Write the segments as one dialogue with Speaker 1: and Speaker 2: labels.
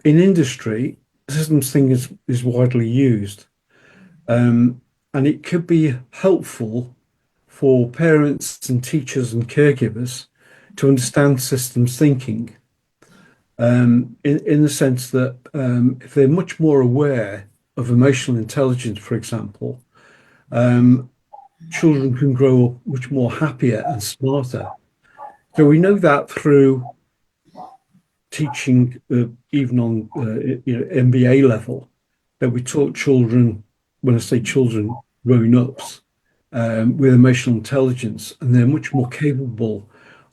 Speaker 1: in industry, systems thinking is widely used, um, and it could be helpful for parents and teachers and caregivers to understand systems thinking, in the sense that if they're much more aware of emotional intelligence, for example, um, children can grow up much more happier and smarter. So we know that through teaching, even on MBA level, that we taught children, when I say children, grown ups, with emotional intelligence, and they're much more capable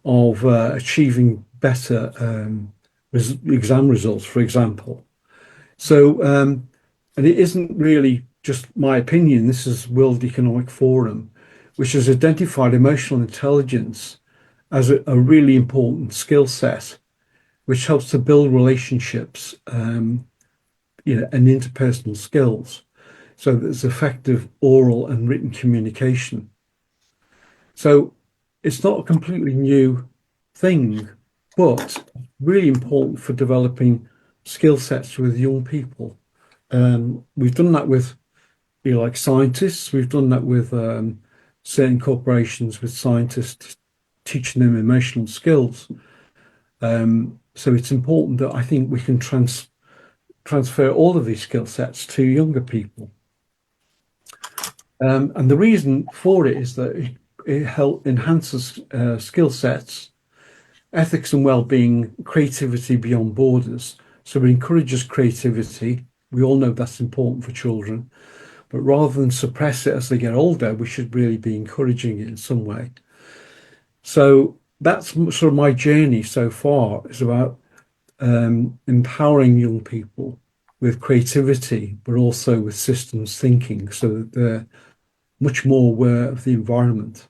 Speaker 1: of achieving better exam results, for example. So, and it isn't really just my opinion. This is World Economic Forum, which has identified emotional intelligence as a really important skill set, which helps to build relationships, and interpersonal skills. So there's effective oral and written communication. So it's not a completely new thing, but really important for developing skill sets with young people. We've done that with, like scientists. We've done that with certain corporations with scientists teaching them emotional skills. So it's important that I think we can transfer all of these skill sets to younger people. And the reason for it is that it enhances skill sets, ethics and well-being, creativity beyond borders. So it encourages creativity. We all know that's important for children, but rather than suppress it as they get older, we should really be encouraging it in some way. So that's sort of my journey so far, is about empowering young people with creativity, but also with systems thinking, so that they're much more aware of the environment.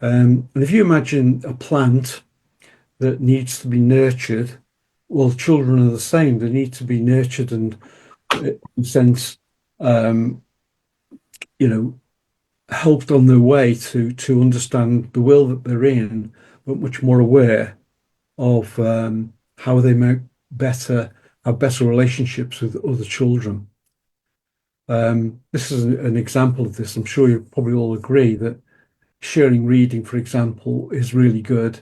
Speaker 1: And if you imagine a plant that needs to be nurtured, well, children are the same. They need to be nurtured and, in a sense, um, you know, helped on their way to understand the world that they're in, but much more aware of how they make better have better relationships with other children. This is an example of this. I'm sure you probably all agree that sharing reading, for example, is really good.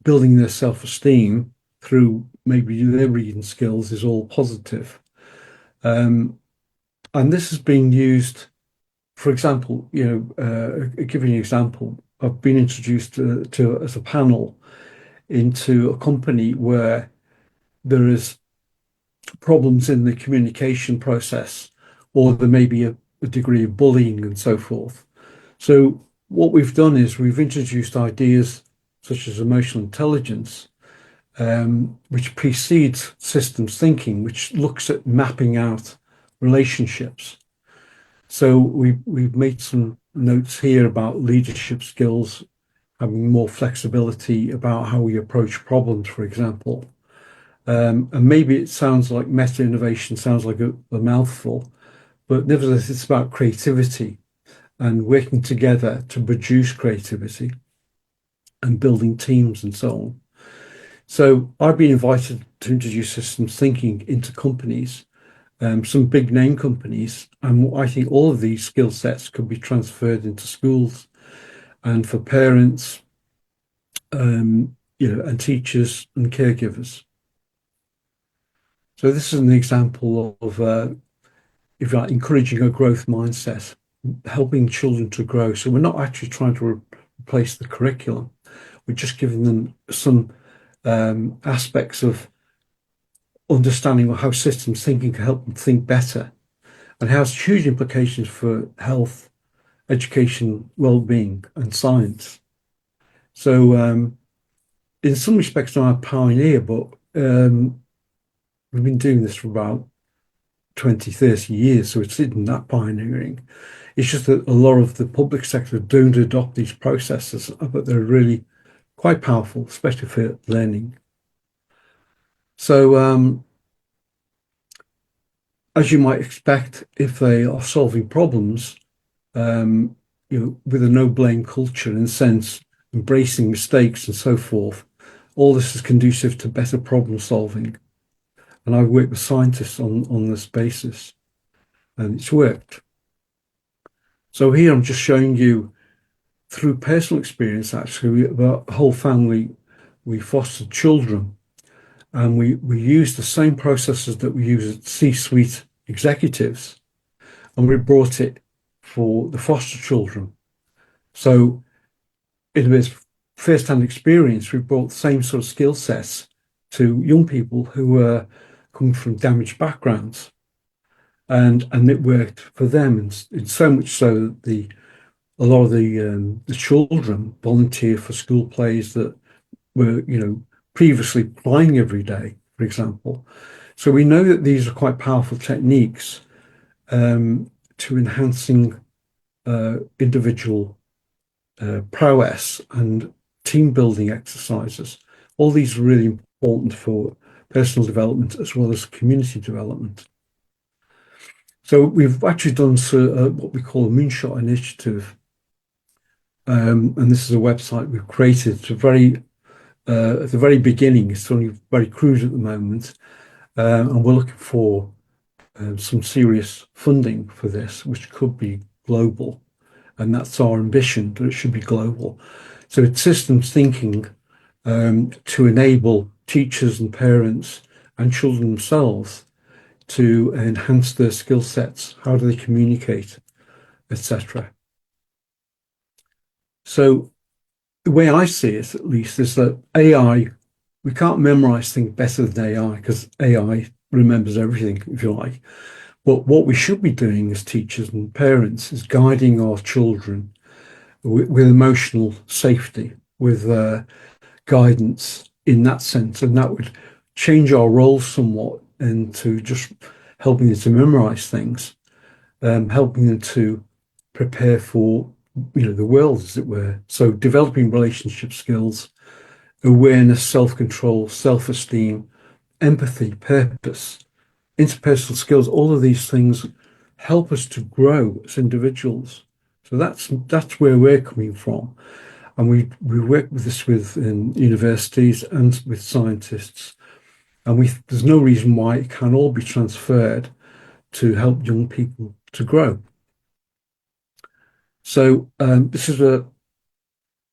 Speaker 1: Building their self-esteem through maybe their reading skills is all positive. Um, and this is being used, for example, giving an example, I've been introduced to as a panel into a company where there is problems in the communication process, or there may be a degree of bullying and so forth. So what we've done is we've introduced ideas such as emotional intelligence, which precedes systems thinking, which looks at mapping out relationships. So we've made some notes here about leadership skills, having more flexibility about how we approach problems, for example. And maybe it sounds like meta innovation sounds like a mouthful, but nevertheless, it's about creativity and working together to produce creativity and building teams and so on. So I've been invited to introduce systems thinking into companies, some big name companies, and I think all of these skill sets could be transferred into schools and for parents, and teachers and caregivers. So this is an example of, if you like, encouraging a growth mindset, helping children to grow. So we're not actually trying to replace the curriculum. We're just giving them some aspects of understanding how systems thinking can help them think better, and has huge implications for health, education, well-being, and science. So in some respects, I'm a pioneer, but we've been doing this for about 20, 30 years, so it's isn't that pioneering. It's just that a lot of the public sector don't adopt these processes, but they're really quite powerful, especially for learning. So, as you might expect, if they are solving problems, um, with a no blame culture, in a sense, embracing mistakes and so forth, all this is conducive to better problem solving. And I've worked with scientists on this basis, and it's worked. So here I'm just showing you through personal experience, actually, the whole family, we fostered children, and we used the same processes that we use at C-suite executives, and we brought it for the foster children. So in this first-hand experience, we brought the same sort of skill sets to young people who were coming from damaged backgrounds, and it worked for them, and so much so that a lot of the children volunteer for school plays that were, previously crying every day, for example. So we know that these are quite powerful techniques to enhancing individual prowess and team building exercises. All these are really important for personal development as well as community development. So we've actually done what we call a moonshot initiative. And this is a website we've created. It's at the very beginning. It's only very crude at the moment. And we're looking for some serious funding for this, which could be global. And that's our ambition, that it should be global. So it's systems thinking to enable teachers and parents and children themselves to enhance their skill sets. How do they communicate, etc. So the way I see it, at least, is that AI, we can't memorize things better than AI because AI remembers everything, if you like. But what we should be doing as teachers and parents is guiding our children with emotional safety, with guidance in that sense. And that would change our roles somewhat into just helping them to memorize things, helping them to prepare for the world, as it were. So developing relationship skills, awareness, self-control, self-esteem, empathy, purpose, interpersonal skills, all of these things help us to grow as individuals. So that's where we're coming from. And we work with this with universities and with scientists. And there's no reason why it can all be transferred to help young people to grow. So this is a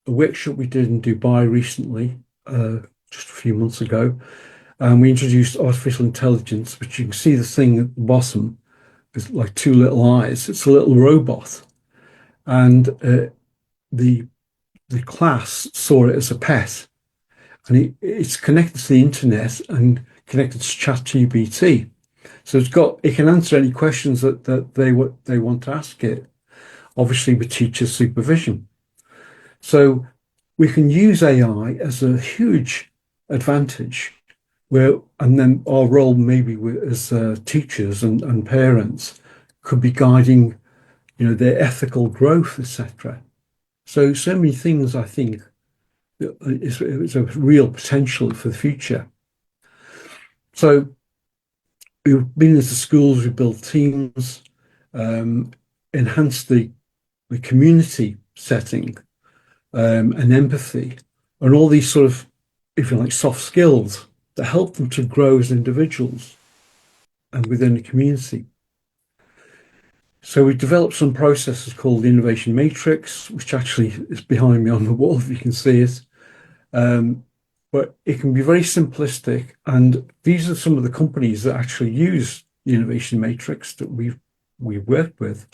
Speaker 1: workshop we did in Dubai recently, just a few months ago. And we introduced artificial intelligence, which you can see the thing at the bottom is like two little eyes. It's a little robot. And the class saw it as a pet. And it's connected to the internet and connected to ChatGPT. So it can answer any questions that they want to ask it, obviously with teacher supervision. So we can use AI as a huge advantage and then our role maybe as teachers and parents could be guiding, their ethical growth, etc. So many things, I think, is a real potential for the future. So we've been into schools, we built teams, enhanced the community setting, and empathy, and all these sort of, if you like, soft skills that help them to grow as individuals and within the community. So we developed some processes called the Innovation Matrix, which actually is behind me on the wall, if you can see it. But it can be very simplistic. And these are some of the companies that actually use the Innovation Matrix that we've worked with,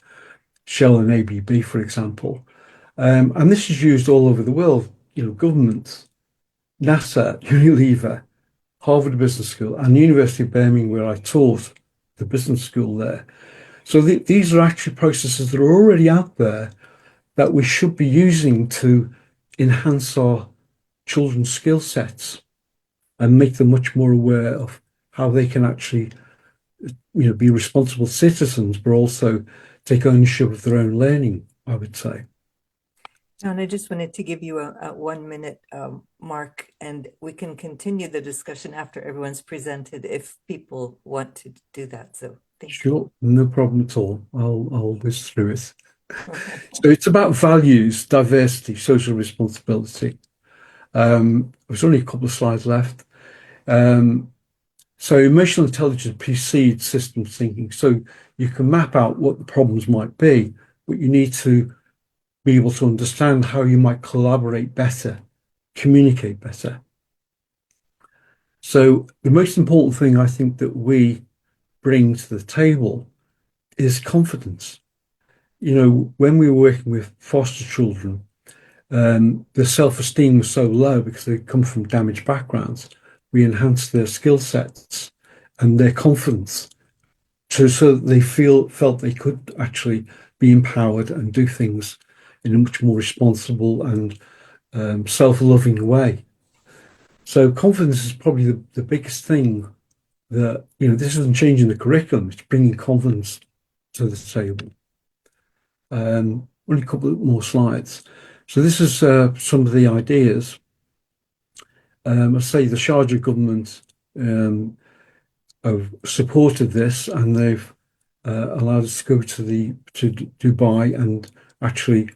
Speaker 1: Shell and ABB, for example. And this is used all over the world, governments, NASA, Unilever, Harvard Business School, and the University of Birmingham, where I taught the business school there. So these are actually processes that are already out there that we should be using to enhance our children's skill sets and make them much more aware of how they can actually, be responsible citizens, but also take ownership of their own learning, I would say.
Speaker 2: John, I just wanted to give you a 1 minute mark, and we can continue the discussion after everyone's presented if people want to do that. So thank you.
Speaker 1: Sure, no problem at all. I'll whiz through it. So it's about values, diversity, social responsibility. There's only a couple of slides left. So emotional intelligence precedes systems thinking. So you can map out what the problems might be, but you need to be able to understand how you might collaborate better, communicate better. So the most important thing I think that we bring to the table is confidence. When we were working with foster children, their self-esteem was so low because they come from damaged backgrounds. We enhanced their skill sets and their confidence so that they felt they could actually be empowered and do things in a much more responsible and self-loving way. So confidence is probably the biggest thing that, this isn't changing the curriculum, it's bringing confidence to the table. Only a couple more slides. So this is some of the ideas. I say the Sharjah government have supported this, and they've allowed us to go to Dubai and actually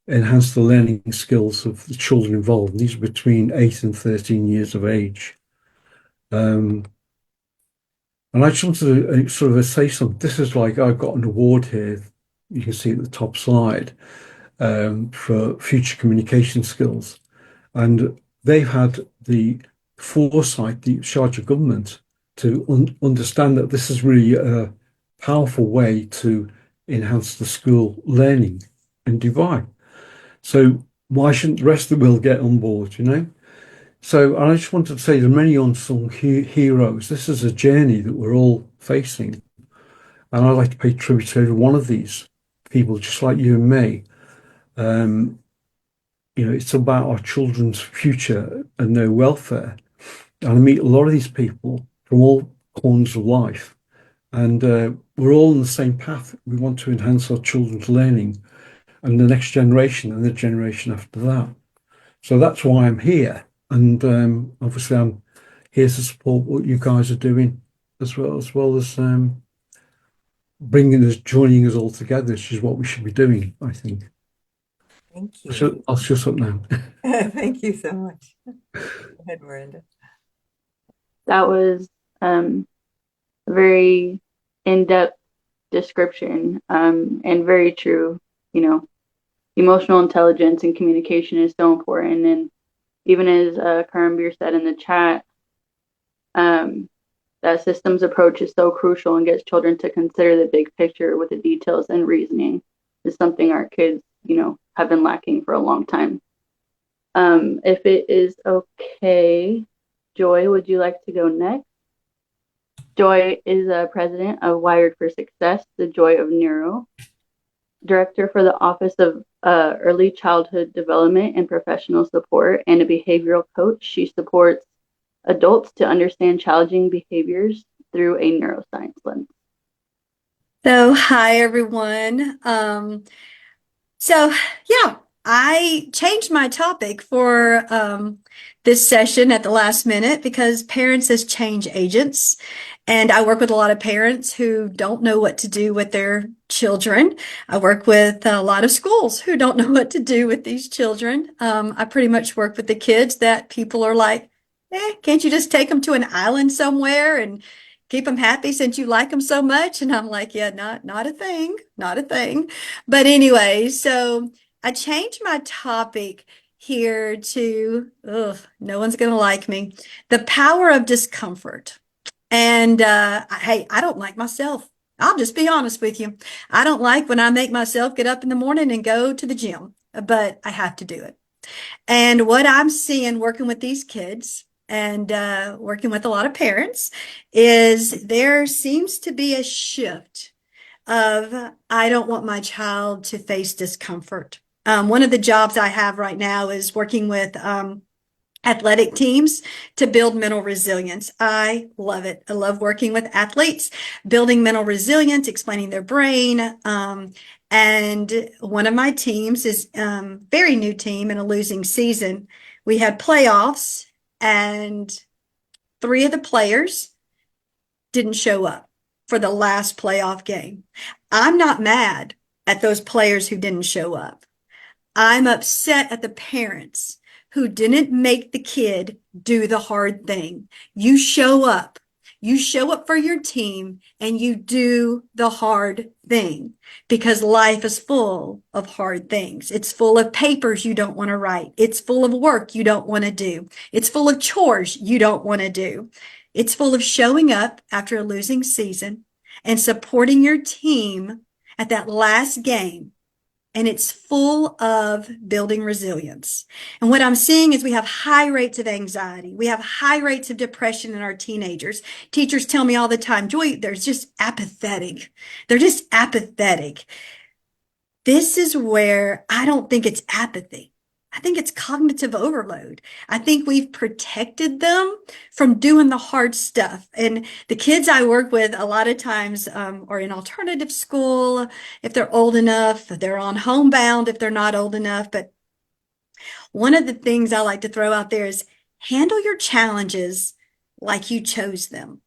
Speaker 1: enhance the learning skills of the children involved. These are between 8 and 13 years of age. Um, and I just wanted to sort of say something. This is like I've got an award here. You can see at the top slide for future communication skills. And they've had the foresight, the Sharjah government, to understand that this is really a powerful way to enhance the school learning in Dubai. So why shouldn't the rest of the world get on board? So I just wanted to say there are many unsung heroes. This is a journey that we're all facing. And I'd like to pay tribute to every one of these people, just like you and me. Um, it's about our children's future and their welfare. And I meet a lot of these people from all corners of life. And we're all on the same path. We want to enhance our children's learning and the next generation and the generation after that. So that's why I'm here. And obviously, I'm here to support what you guys are doing as well as joining us all together, which is what we should be doing, I think.
Speaker 2: Thank
Speaker 1: So
Speaker 2: you.
Speaker 1: I'll shut up now.
Speaker 2: Thank you so much. Go ahead, Miranda.
Speaker 3: That was a very in-depth description and very true. You know, emotional intelligence and communication is so important. And even as Karambir said in the chat, that systems approach is so crucial and gets children to consider the big picture with the details and reasoning is something our kids, have been lacking for a long time. If it is okay, Joy, would you like to go next? Joy is a president of Wired for Success, the Joy of Neuro, director for the Office of Early Childhood Development and Professional Support, and a behavioral coach. She supports adults to understand challenging behaviors through a neuroscience lens.
Speaker 4: So, hi everyone. Yeah, I changed my topic for this session at the last minute because parents as change agents. And I work with a lot of parents who don't know what to do with their children. I work with a lot of schools who don't know what to do with these children. I pretty much work with the kids that people are like, can't you just take them to an island somewhere and keep them happy since you like them so much? And I'm like, yeah, not a thing, not a thing. But anyway, so I changed my topic here to, no one's going to like me, the power of discomfort. And hey, I don't like myself. I'll just be honest with you. I don't like when I make myself get up in the morning and go to the gym, but I have to do it. And what I'm seeing working with these kids and working with a lot of parents is there seems to be a shift of I don't want my child to face discomfort. One of the jobs I have right now is working with athletic teams to build mental resilience. I love it. I love working with athletes, building mental resilience, explaining their brain. And one of my teams is very new team in a losing season. We had playoffs and 3 of the players didn't show up for the last playoff game. I'm not mad at those players who didn't show up. I'm upset at the parents who didn't make the kid do the hard thing. You show up. You show up for your team and you do the hard thing because life is full of hard things. It's full of papers you don't want to write. It's full of work you don't want to do. It's full of chores you don't want to do. It's full of showing up after a losing season and supporting your team at that last game. And it's full of building resilience. And what I'm seeing is we have high rates of anxiety. We have high rates of depression in our teenagers. Teachers tell me all the time, Joy, they're just apathetic. They're just apathetic. This is where I don't think it's apathy. I think it's cognitive overload. I think we've protected them from doing the hard stuff. And the kids I work with a lot of times are in alternative school if they're old enough. They're on homebound if they're not old enough. But one of the things I like to throw out there is handle your challenges like you chose them.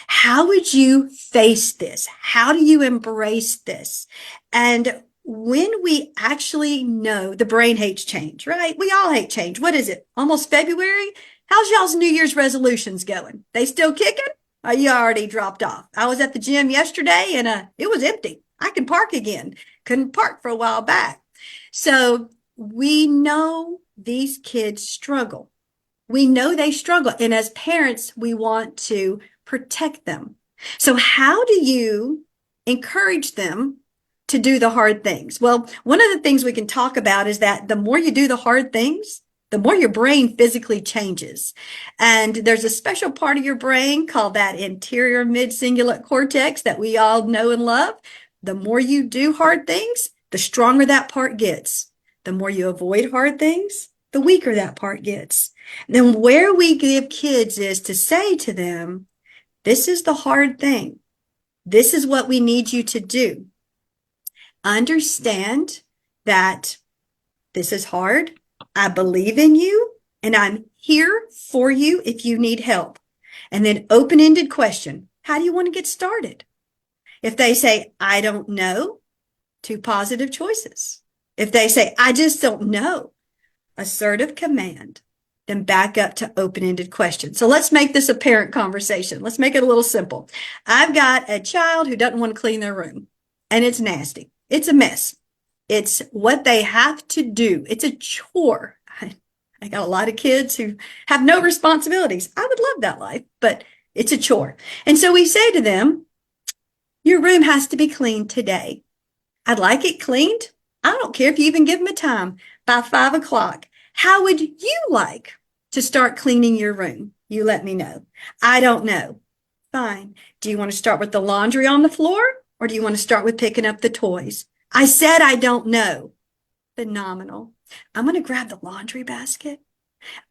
Speaker 4: How would you face this? How do you embrace this? And when we actually know the brain hates change, right? We all hate change. What is it? Almost February? How's y'all's New Year's resolutions going? They still kicking? Or you already dropped off? I was at the gym yesterday and it was empty. I can park again. Couldn't park for a while back. So we know these kids struggle. We know they struggle. And as parents, we want to protect them. So how do you encourage them to do the hard things? Well, one of the things we can talk about is that the more you do the hard things, the more your brain physically changes. And there's a special part of your brain called that anterior mid-cingulate cortex that we all know and love. The more you do hard things, the stronger that part gets. The more you avoid hard things, the weaker that part gets. And then where we give kids is to say to them, this is the hard thing. This is what we need you to do. Understand that this is hard. I believe in you and I'm here for you if you need help. And then open-ended question. How do you want to get started? If they say, I don't know, 2 positive choices. If they say, I just don't know, assertive command, then back up to open-ended question. So let's make this a parent conversation. Let's make it a little simple. I've got a child who doesn't want to clean their room and it's nasty. It's a mess. It's what they have to do. It's a chore. I got a lot of kids who have no responsibilities. I would love that life, but it's a chore. And so we say to them, your room has to be cleaned today. I'd like it cleaned. I don't care if you even give them a time by 5 o'clock. How would you like to start cleaning your room? You let me know. I don't know. Fine. Do you want to start with the laundry on the floor? Or do you want to start with picking up the toys? I said I don't know. Phenomenal. I'm going to grab the laundry basket.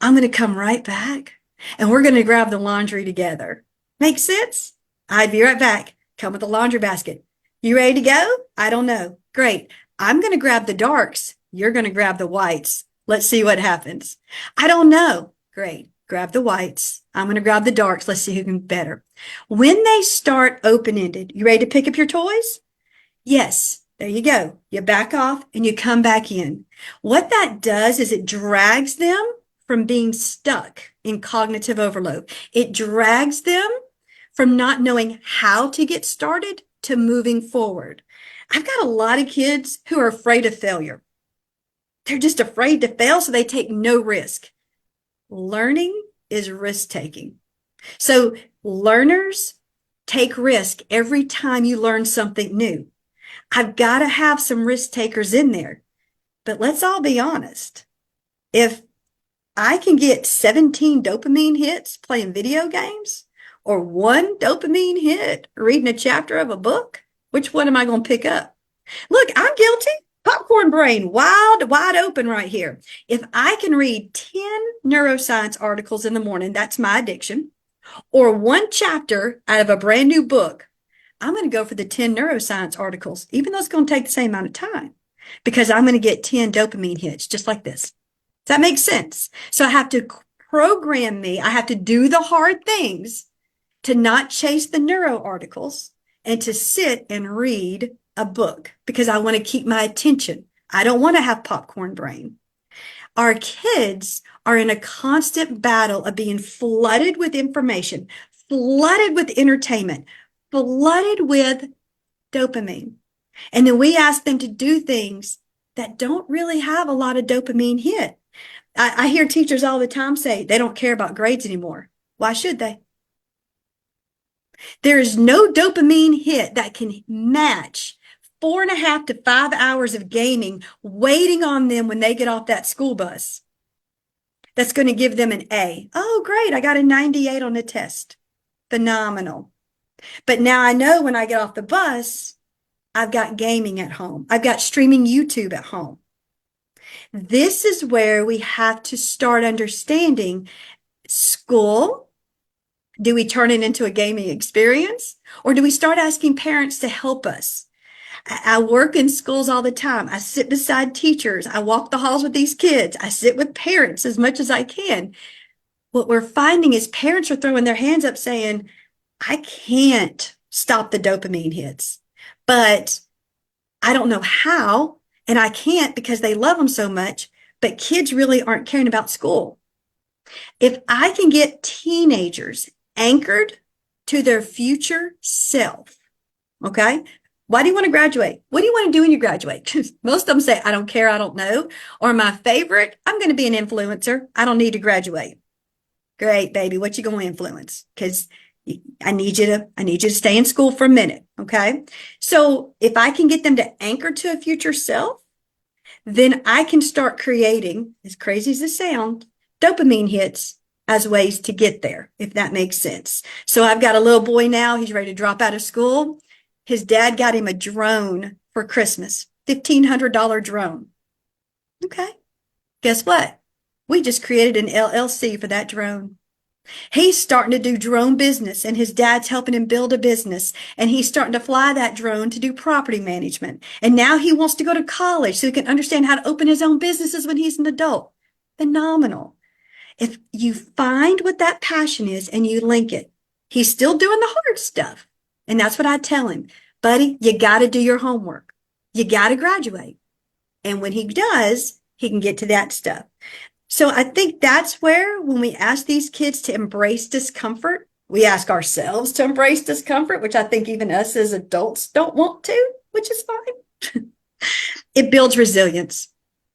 Speaker 4: I'm going to come right back. And we're going to grab the laundry together. Make sense? I'd be right back. Come with the laundry basket. You ready to go? I don't know. Great. I'm going to grab the darks. You're going to grab the whites. Let's see what happens. I don't know. Great. Grab the whites. I'm going to grab the darks. Let's see who can better. When they start open-ended, you ready to pick up your toys? Yes. There you go. You back off and you come back in. What that does is it drags them from being stuck in cognitive overload. It drags them from not knowing how to get started to moving forward. I've got a lot of kids who are afraid of failure. They're just afraid to fail, so they take no risk. Learning is risk-taking. So learners take risk every time you learn something new. I've got to have some risk takers in there. But let's all be honest. If I can get 17 dopamine hits playing video games or 1 dopamine hit reading a chapter of a book, which one am I going to pick up? Look, I'm guilty. Popcorn brain, wide open right here. If I can read 10 neuroscience articles in the morning, that's my addiction, or 1 chapter out of a brand new book, I'm going to go for the 10 neuroscience articles, even though it's going to take the same amount of time, because I'm going to get 10 dopamine hits just like this. Does that make sense? So I have to program me. I have to do the hard things to not chase the neuro articles and to sit and read a book because I want to keep my attention. I don't want to have popcorn brain. Our kids are in a constant battle of being flooded with information, flooded with entertainment, flooded with dopamine. And then we ask them to do things that don't really have a lot of dopamine hit. I hear teachers all the time say they don't care about grades anymore. Why should they? There is no dopamine hit that can match 4.5 to 5 hours of gaming waiting on them when they get off that school bus. That's going to give them an A. Oh, great. I got a 98 on the test. Phenomenal. But now I know when I get off the bus, I've got gaming at home. I've got streaming YouTube at home. This is where we have to start understanding school. Do we turn it into a gaming experience? Or do we start asking parents to help us? I work in schools all the time. I sit beside teachers. I walk the halls with these kids. I sit with parents as much as I can. What we're finding is parents are throwing their hands up saying, I can't stop the dopamine hits, but I don't know how, and I can't because they love them so much, but kids really aren't caring about school. If I can get teenagers anchored to their future self, okay? Why do you want to graduate? What do you want to do when you graduate? Most of them say, I don't care, I don't know. Or my favorite, I'm going to be an influencer. I don't need to graduate. Great, baby. What you going to influence? Because I need you to stay in school for a minute. Okay. So if I can get them to anchor to a future self, then I can start creating, as crazy as it sounds, dopamine hits as ways to get there, if that makes sense. So I've got a little boy now. He's ready to drop out of school. His dad got him a drone for Christmas, $1,500 drone. Okay. Guess what? We just created an LLC for that drone. He's starting to do drone business, and his dad's helping him build a business, and he's starting to fly that drone to do property management. And now he wants to go to college so he can understand how to open his own businesses when he's an adult. Phenomenal. If you find what that passion is and you link it, he's still doing the hard stuff. And that's what I tell him, buddy, you got to do your homework. You got to graduate. And when he does, he can get to that stuff. So I think that's where, when we ask these kids to embrace discomfort, we ask ourselves to embrace discomfort, which I think even us as adults don't want to, which is fine. It builds resilience.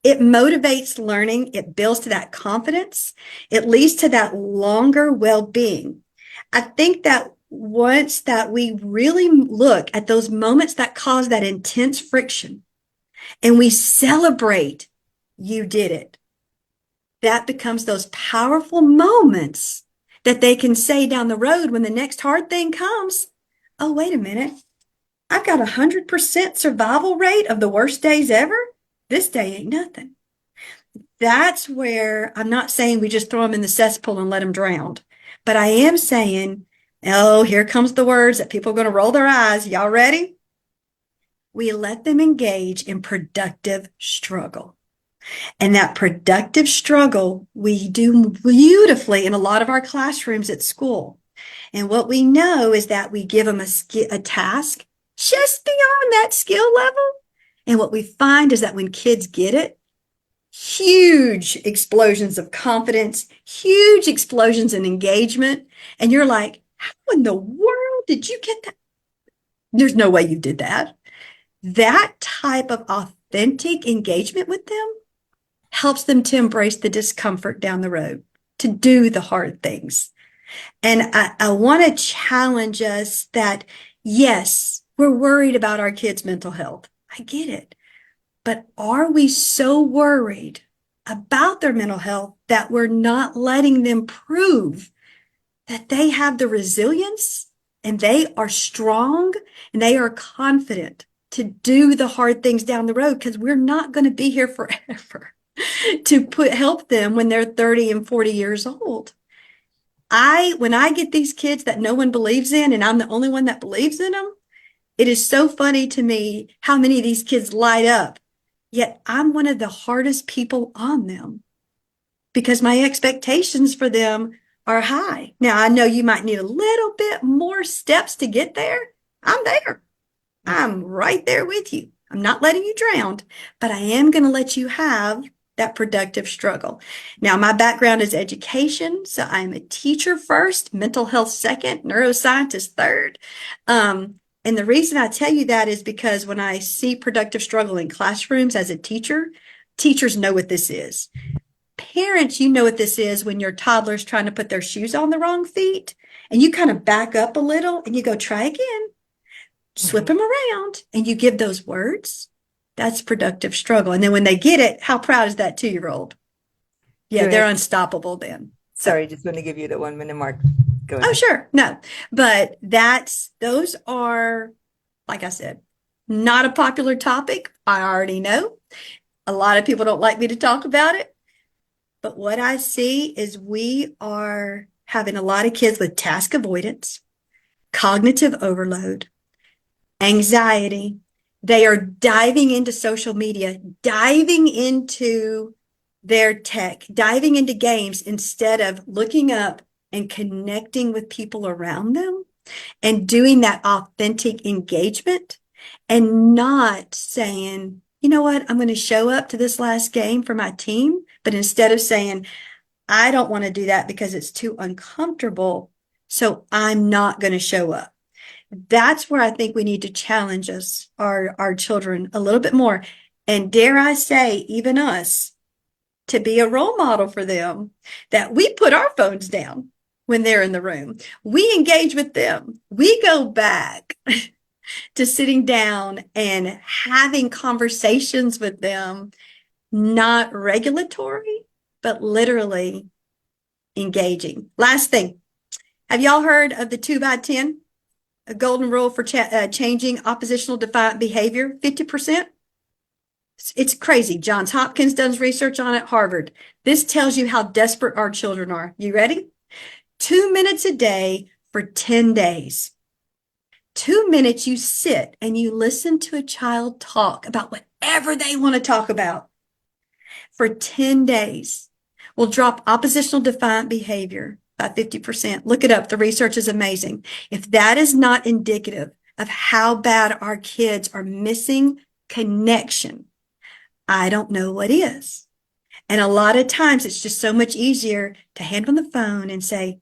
Speaker 4: It motivates learning. It builds to that confidence. It leads to that longer well-being. I think that once that we really look at those moments that cause that intense friction and we celebrate, you did it. That becomes those powerful moments that they can say down the road when the next hard thing comes, oh, wait a minute. I've got 100% survival rate of the worst days ever. This day ain't nothing. That's where I'm not saying we just throw them in the cesspool and let them drown. But I am saying, oh, here comes the words that people are going to roll their eyes. Y'all ready? We let them engage in productive struggle. And that productive struggle we do beautifully in a lot of our classrooms at school. And what we know is that we give them a task just beyond that skill level. And what we find is that when kids get it, huge explosions of confidence, huge explosions in engagement. And you're like, how in the world did you get that? There's no way you did that. That type of authentic engagement with them helps them to embrace the discomfort down the road, to do the hard things. And I want to challenge us that, yes, we're worried about our kids' mental health. I get it. But are we so worried about their mental health that we're not letting them prove that they have the resilience and they are strong and they are confident to do the hard things down the road? Because we're not going to be here forever to help them when they're 30 and 40 years old. When I get these kids that no one believes in and I'm the only one that believes in them, it is so funny to me how many of these kids light up. Yet I'm one of the hardest people on them because my expectations for them are high. Now, I know you might need a little bit more steps to get there. I'm there. I'm right there with you. I'm not letting you drown, but I am going to let you have that productive struggle. Now, my background is education, so I'm a teacher first, mental health second, neuroscientist third. And the reason I tell you that is because when I see productive struggle in classrooms as a teacher, teachers know what this is. Parents, you know what this is when your toddler's trying to put their shoes on the wrong feet and you kind of back up a little and you go, try again, swip them around, and you give those words. That's productive struggle. And then when they get it, how proud is that 2-year-old? Yeah, they're unstoppable then.
Speaker 2: Sorry, just want to give you the 1 minute mark. Go
Speaker 4: Oh,
Speaker 2: ahead.
Speaker 4: sure. No, but those are, like I said, not a popular topic. I already know. A lot of people don't like me to talk about it. But what I see is we are having a lot of kids with task avoidance, cognitive overload, anxiety. They are diving into social media, diving into their tech, diving into games instead of looking up and connecting with people around them and doing that authentic engagement and not saying, you know what, I'm going to show up to this last game for my team. But instead of saying, I don't want to do that because it's too uncomfortable, so I'm not going to show up. That's where I think we need to challenge our children a little bit more. And dare I say, even us, to be a role model for them, that we put our phones down when they're in the room. We engage with them. We go back to sitting down and having conversations with them, not regulatory, but literally engaging. Last thing, have y'all heard of the 2x10? A golden rule for changing oppositional defiant behavior, 50%? It's crazy. Johns Hopkins does research on it, Harvard. This tells you how desperate our children are. You ready? 2 minutes a day for 10 days. 2 minutes you sit and you listen to a child talk about whatever they want to talk about for 10 days will drop oppositional defiant behavior by 50%. Look it up. The research is amazing. If that is not indicative of how bad our kids are missing connection, I don't know what is. And a lot of times it's just so much easier to hand on the phone and say,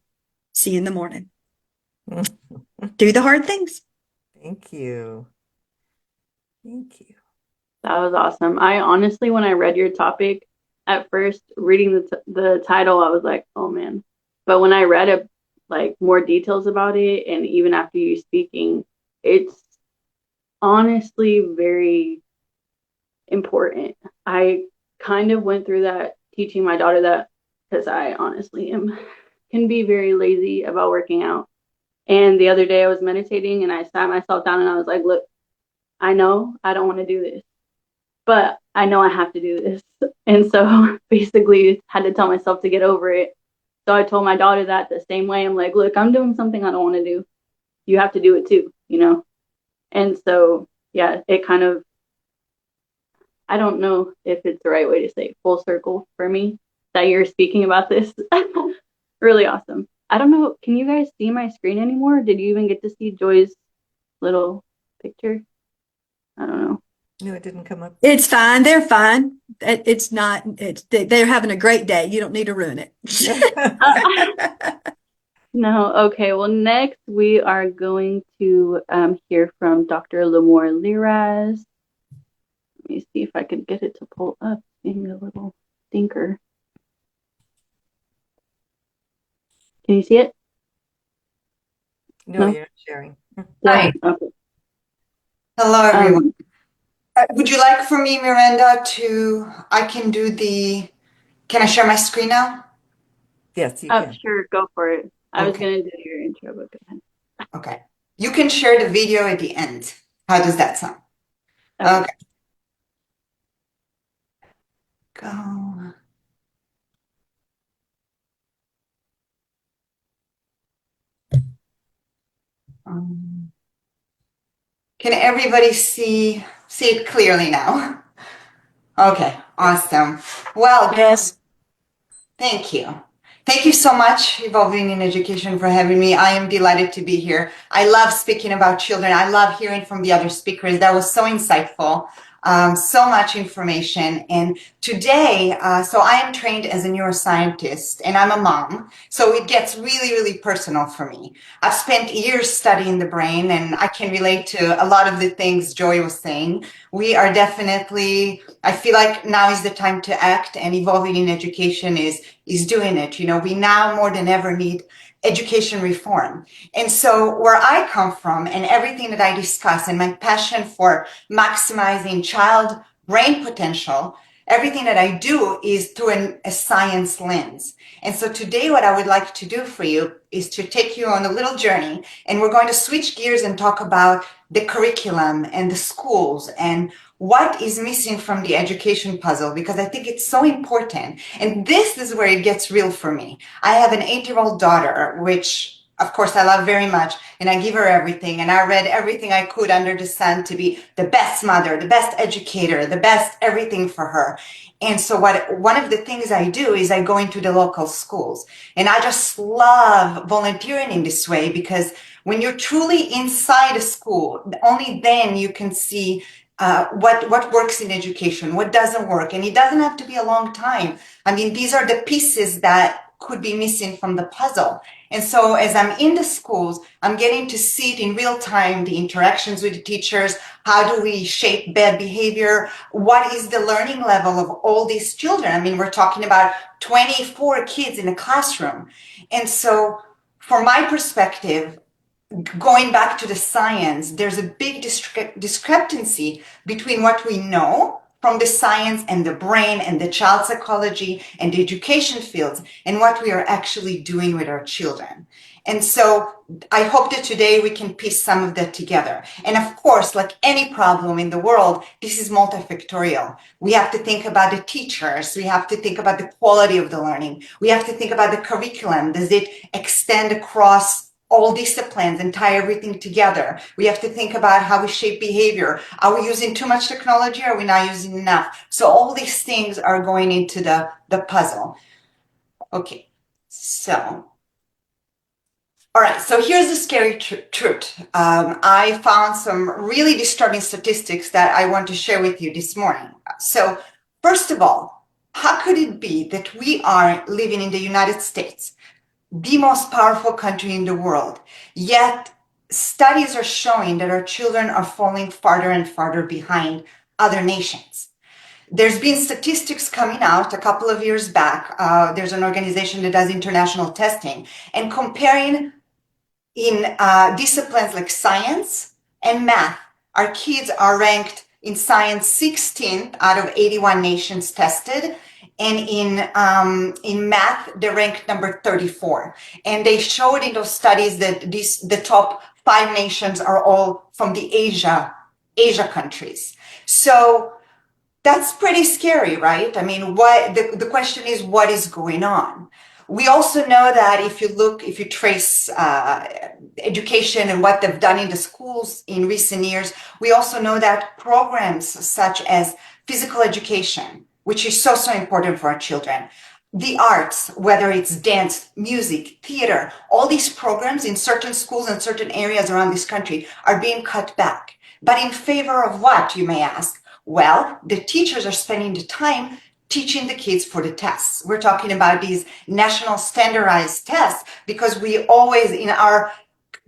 Speaker 4: see you in the morning. Do the hard things.
Speaker 2: Thank you. Thank you.
Speaker 3: That was awesome. I honestly, when I read your topic, at first reading the title, I was like, oh man. But when I read it, like more details about it, and even after you speaking, it's honestly very important. I kind of went through that teaching my daughter that because I honestly can be very lazy about working out. And the other day I was meditating and I sat myself down and I was like, look, I know I don't want to do this, but I know I have to do this. And so basically had to tell myself to get over it. So I told my daughter that the same way. I'm like, look, I'm doing something I don't want to do. You have to do it too, you know? And so, yeah, it kind of, I don't know if it's the right way to say full circle for me that you're speaking about this. Really awesome. I don't know. Can you guys see my screen anymore? Did you even get to see Joy's little picture? I don't know.
Speaker 2: No, it didn't come up.
Speaker 4: It's fine. They're fine. It's not, they're having a great day. You don't need to ruin it.
Speaker 3: No. Okay. Well, next we are going to hear from Dr. Lamore Liraz. Let me see if I can get it to pull up. Being a little stinker. Can you see it?
Speaker 2: No,
Speaker 3: No?
Speaker 2: you're not sharing.
Speaker 5: Hi.
Speaker 3: Okay.
Speaker 5: Hello, everyone. Would you like for me, Miranda, can I share my screen now?
Speaker 2: Yes, you can.
Speaker 3: Sure, go for it. I was
Speaker 5: Okay.
Speaker 3: going to do your intro, but go ahead.
Speaker 5: Okay. You can share the video at the end. How does that sound?
Speaker 3: Okay.
Speaker 5: Okay. Go. Can everybody see it clearly now? Okay, awesome. Well,
Speaker 2: Yes.
Speaker 5: thank you. Thank you so much, Evolving in Education, for having me. I am delighted to be here. I love speaking about children. I love hearing from the other speakers. That was so insightful. So much information. And today, so I am trained as a neuroscientist and I'm a mom. So it gets really, really personal for me. I've spent years studying the brain and I can relate to a lot of the things Joy was saying. We are definitely, I feel like now is the time to act, and Evolving in Education is doing it. You know, we now more than ever need education reform. And so where I come from and everything that I discuss and my passion for maximizing child brain potential, everything that I do is through a science lens. And so today what I would like to do for you is to take you on a little journey, and we're going to switch gears and talk about the curriculum and the schools and what is missing from the education puzzle, because I think it's so important. And this is where it gets real for me. I have an 8-year-old daughter, which of course I love very much, and I give her everything. And I read everything I could under the sun to be the best mother, the best educator, the best everything for her. And so one of the things I do is I go into the local schools, and I just love volunteering in this way, because when you're truly inside a school, only then you can see what works in education, what doesn't work. And it doesn't have to be a long time. I mean, these are the pieces that could be missing from the puzzle. And so as I'm in the schools, I'm getting to see it in real time, the interactions with the teachers. How do we shape bad behavior? What is the learning level of all these children? I mean, we're talking about 24 kids in a classroom. And so from my perspective, going back to the science, there's a big discrepancy between what we know from the science and the brain and the child psychology and the education fields and what we are actually doing with our children. And so I hope that today we can piece some of that together. And of course, like any problem in the world, this is multifactorial. We have to think about the teachers. We have to think about the quality of the learning. We have to think about the curriculum. Does it extend across all disciplines and tie everything together? We have to think about how we shape behavior. Are we using too much technology? Or are we not using enough? So all these things are going into the puzzle. Okay, so, all right, so here's the scary truth. I found some really disturbing statistics that I want to share with you this morning. So first of all, how could it be that we are living in the United States, the most powerful country in the world, yet studies are showing that our children are falling farther and farther behind other nations? There's been statistics coming out a couple of years back. There's an organization that does international testing and comparing in disciplines like science and math. Our kids are ranked in science 16th out of 81 nations tested. And in math, they're ranked number 34. And they showed in those studies that the top 5 nations are all from the Asia countries. So that's pretty scary, right? I mean, the question is, what is going on? We also know that if you trace education and what they've done in the schools in recent years, we also know that programs such as physical education, which is so important for our children, the arts, whether it's dance, music, theater, all these programs in certain schools and certain areas around this country are being cut back. But in favor of what, you may ask? Well, the teachers are spending the time teaching the kids for the tests. We're talking about these national standardized tests because we always, in our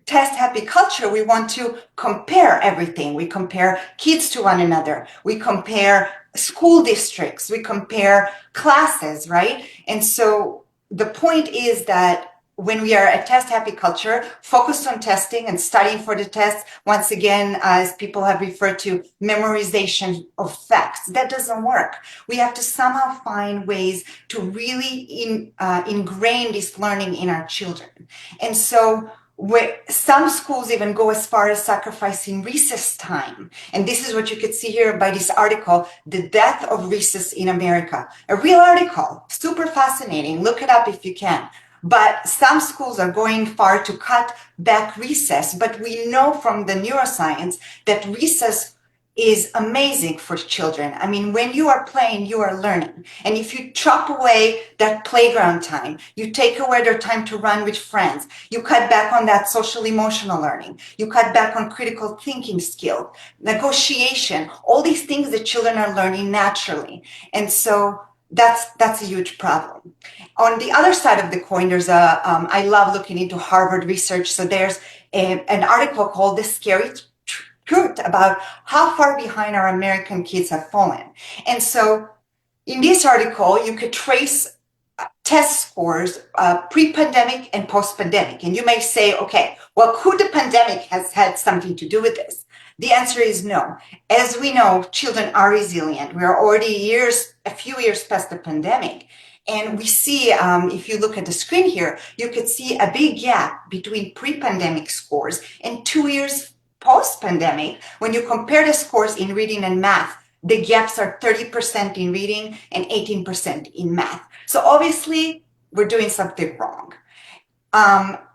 Speaker 5: test happy culture, we want to compare everything. We compare kids to one another. We compare school districts. We compare classes, right? And so the point is that when we are a test happy culture, focused on testing and studying for the tests, once again, as people have referred to, memorization of facts, that doesn't work. We have to somehow find ways to really ingrain this learning in our children. And so some schools even go as far as sacrificing recess time. And this is what you could see here by this article, The Death of Recess in America. A real article, super fascinating. Look it up if you can. But some schools are going far to cut back recess. But we know from the neuroscience that recess is amazing for children. I mean, when you are playing, you are learning. And if you chop away that playground time, you take away their time to run with friends, you cut back on that social emotional learning, you cut back on critical thinking skill, negotiation, all these things that children are learning naturally. And so that's a huge problem. On the other side of the coin, there's I love looking into Harvard research. So there's an article called The Scary Truth about how far behind our American kids have fallen. And so in this article, you could trace test scores pre-pandemic and post-pandemic. And you may say, okay, well, could the pandemic has had something to do with this? The answer is no. As we know, children are resilient. We are already a few years past the pandemic. And we see, if you look at the screen here, you could see a big gap between pre-pandemic scores and 2 years post-pandemic. When you compare the scores in reading and math, the gaps are 30% in reading and 18% in math. So obviously, we're doing something wrong.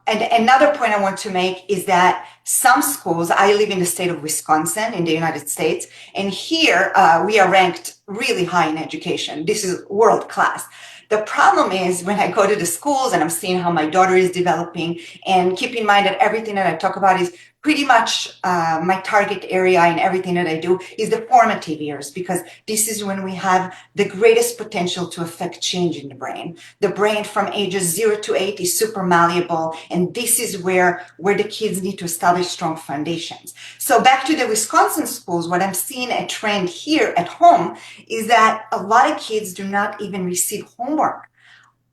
Speaker 5: And another point I want to make is that some schools, I live in the state of Wisconsin in the United States, and here we are ranked really high in education. This is world class. The problem is when I go to the schools and I'm seeing how my daughter is developing, and keep in mind that everything that I talk about is pretty much my target area, and everything that I do is the formative years, because this is when we have the greatest potential to affect change in the brain. The brain from ages 0 to 8 is super malleable, and this is where the kids need to establish strong foundations. So back to the Wisconsin schools, what I'm seeing a trend here at home is that a lot of kids do not even receive homework,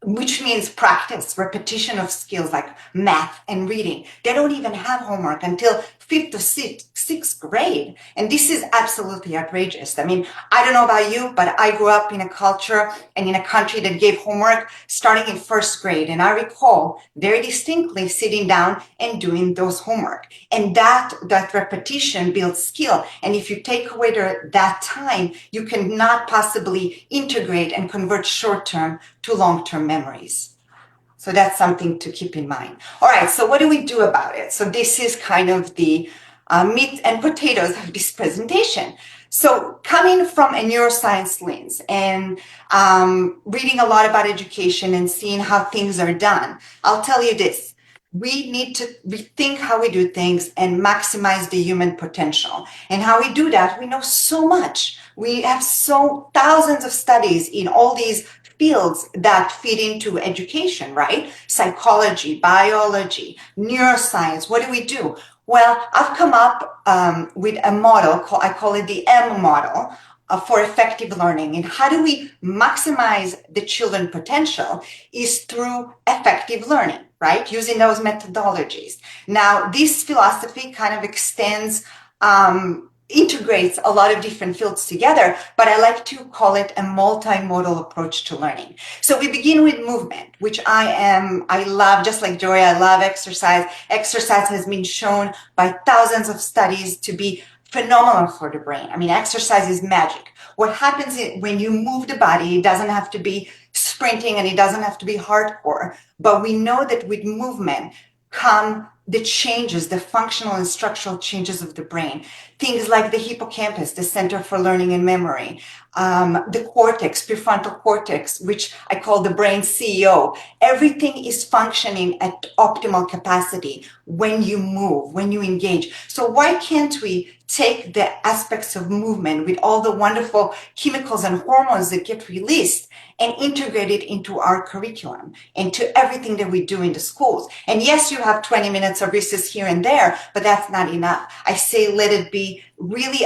Speaker 5: which means practice, repetition of skills like math and reading. They don't even have homework until 5th or 6th grade. And this is absolutely outrageous. I mean, I don't know about you, but I grew up in a culture and in a country that gave homework starting in 1st grade. And I recall very distinctly sitting down and doing those homework. And that repetition builds skill. And if you take away that time, you cannot possibly integrate and convert short-term to long-term memories. So that's something to keep in mind. All right, so what do we do about it? So this is kind of the meat and potatoes of this presentation. So coming from a neuroscience lens and reading a lot about education and seeing how things are done, I'll tell you this. We need to rethink how we do things and maximize the human potential. And how we do that, we know so much. We have thousands of studies in all these fields that fit into education, right? Psychology, biology, neuroscience. What do we do? Well, I've come up with a model, I call it the M model, for effective learning. And how do we maximize the children's potential is through effective learning, right? Using those methodologies. Now, this philosophy kind of integrates a lot of different fields together, but I like to call it a multimodal approach to learning. So we begin with movement, which I love, just like Joy, I love exercise. Exercise has been shown by thousands of studies to be phenomenal for the brain. I mean, exercise is magic. What happens when you move the body, it doesn't have to be sprinting and it doesn't have to be hardcore, but we know that with movement come the changes, the functional and structural changes of the brain. Things like the hippocampus, the Center for Learning and Memory, the cortex, prefrontal cortex, which I call the brain CEO. Everything is functioning at optimal capacity when you move, when you engage. So why can't we take the aspects of movement with all the wonderful chemicals and hormones that get released and integrate it into our curriculum, into everything that we do in the schools? And yes, you have 20 minutes of recess here and there, but that's not enough. I say let it be really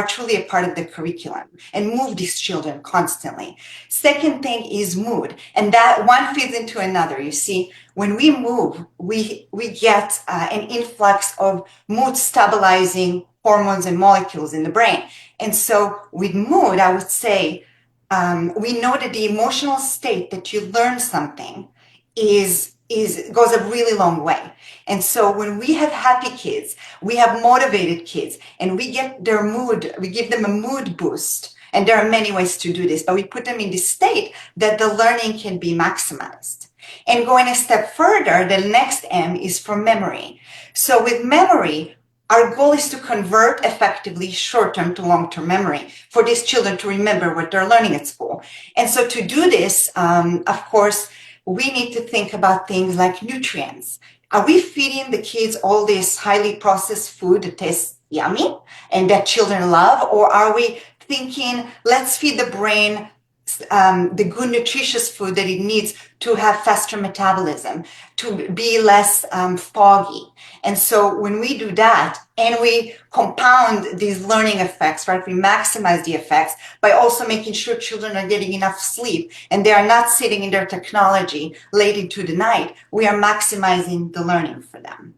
Speaker 5: truly a part of the curriculum, and move these children constantly. Second thing is mood, and that one feeds into another. You see, when we move, we get an influx of mood stabilizing hormones and molecules in the brain. And so with mood, I would say, we know that the emotional state that you learn something goes a really long way. And so when we have happy kids, we have motivated kids, and we get their mood, we give them a mood boost. And there are many ways to do this, but we put them in this state that the learning can be maximized. And going a step further, the next M is for memory. So with memory, our goal is to convert effectively short-term to long-term memory for these children to remember what they're learning at school. And so to do this, of course, we need to think about things like nutrients. Are we feeding the kids all this highly processed food that tastes yummy and that children love? Or are we thinking, let's feed the brain the good nutritious food that it needs to have faster metabolism, to be less foggy? And so when we do that and we compound these learning effects, right, we maximize the effects by also making sure children are getting enough sleep and they are not sitting in their technology late into the night, we are maximizing the learning for them.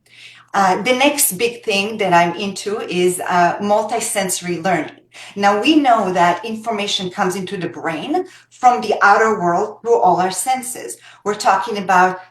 Speaker 5: The next big thing that I'm into is multisensory learning. Now we know that information comes into the brain from the outer world through all our senses. We're talking about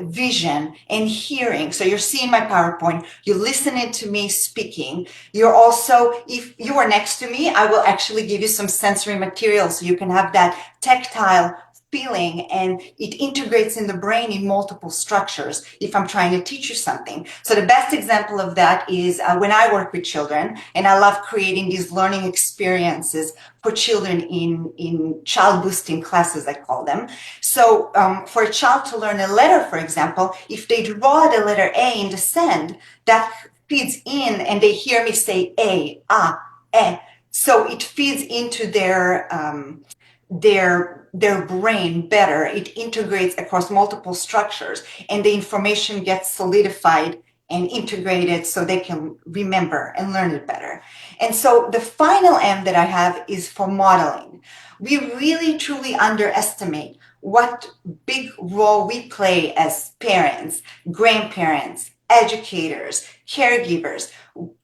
Speaker 5: vision and hearing. So you're seeing my PowerPoint, you're listening to me speaking. You're also, if you are next to me, I will actually give you some sensory material so you can have that tactile feeling, and it integrates in the brain in multiple structures if I'm trying to teach you something. So the best example of that is when I work with children, and I love creating these learning experiences for children in child boosting classes, I call them. So for a child to learn a letter, for example, if they draw the letter A in the sand, that feeds in and they hear me say A, ah, eh. So it feeds into their brain better. It integrates across multiple structures and the information gets solidified and integrated so they can remember and learn it better. And so the final M that I have is for modeling. We really truly underestimate what big role we play as parents, grandparents, educators, caregivers.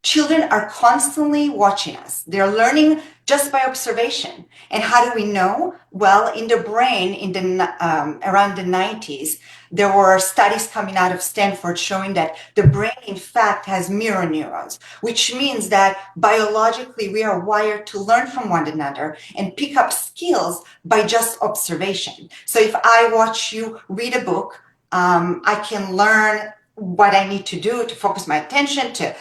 Speaker 5: Children are constantly watching us. They're learning just by observation. And how do we know? Well, in the brain, around the 90s, there were studies coming out of Stanford showing that the brain, in fact, has mirror neurons, which means that biologically we are wired to learn from one another and pick up skills by just observation. So if I watch you read a book, I can learn what I need to do to focus my attention, what